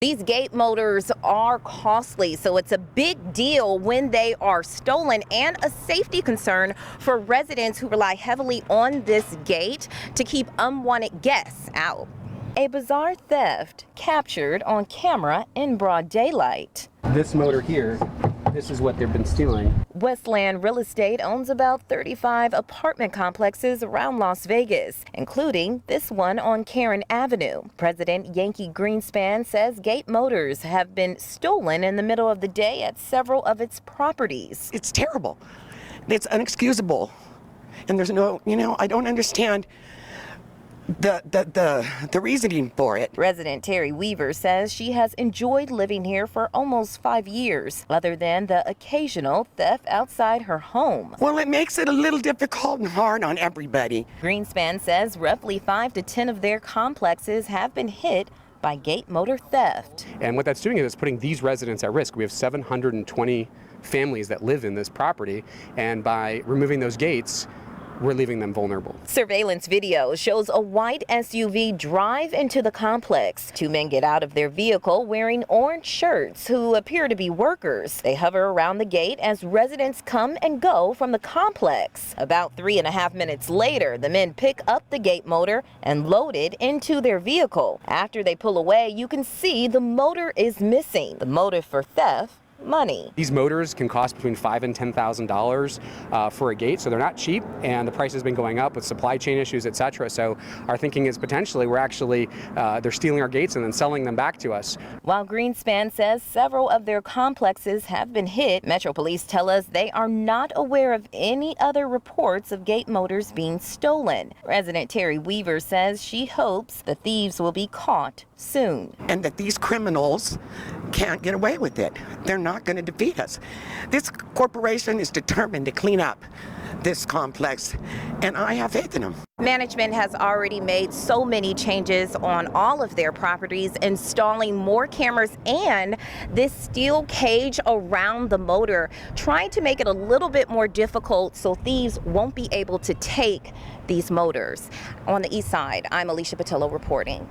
These gate motors are costly, so it's a big deal when they are stolen and a safety concern for residents who rely heavily on this gate to keep unwanted guests out. A bizarre theft captured on camera in broad daylight. This motor here, this is what they've been stealing. Westland Real Estate owns about 35 apartment complexes around Las Vegas, including this one on Karen Avenue. President Yankee Greenspan says gate motors have been stolen in the middle of the day at several of its properties. It's terrible. It's unexcusable. And there's no, I don't understand the reasoning for it. Resident Terry Weaver says she has enjoyed living here for almost 5 years, other than the occasional theft outside her home. Well, it makes it a little difficult and hard on everybody. Greenspan says roughly 5 to 10 of their complexes have been hit by gate motor theft. And what that's doing is it's putting these residents at risk. We have 720 families that live in this property, and by removing those gates, we're leaving them vulnerable. Surveillance video shows a white SUV drive into the complex. 2 men get out of their vehicle wearing orange shirts who appear to be workers. They hover around the gate as residents come and go from the complex. About 3.5 minutes later, the men pick up the gate motor and load it into their vehicle. After they pull away, you can see the motor is missing. The motive for theft: money. These motors can cost between $5,000 and $10,000 for a gate, so they're not cheap, and the price has been going up with supply chain issues, etc. So our thinking is potentially they're stealing our gates and then selling them back to us. While Greenspan says several of their complexes have been hit, Metro Police tell us they are not aware of any other reports of gate motors being stolen. Resident Terry Weaver says she hopes the thieves will be caught soon. And that these criminals can't get away with it. They're not going to defeat us. This corporation is determined to clean up this complex, and I have faith in them. Management has already made so many changes on all of their properties, installing more cameras and this steel cage around the motor, trying to make it a little bit more difficult so thieves won't be able to take these motors. On the east side, I'm Alicia Pattillo reporting.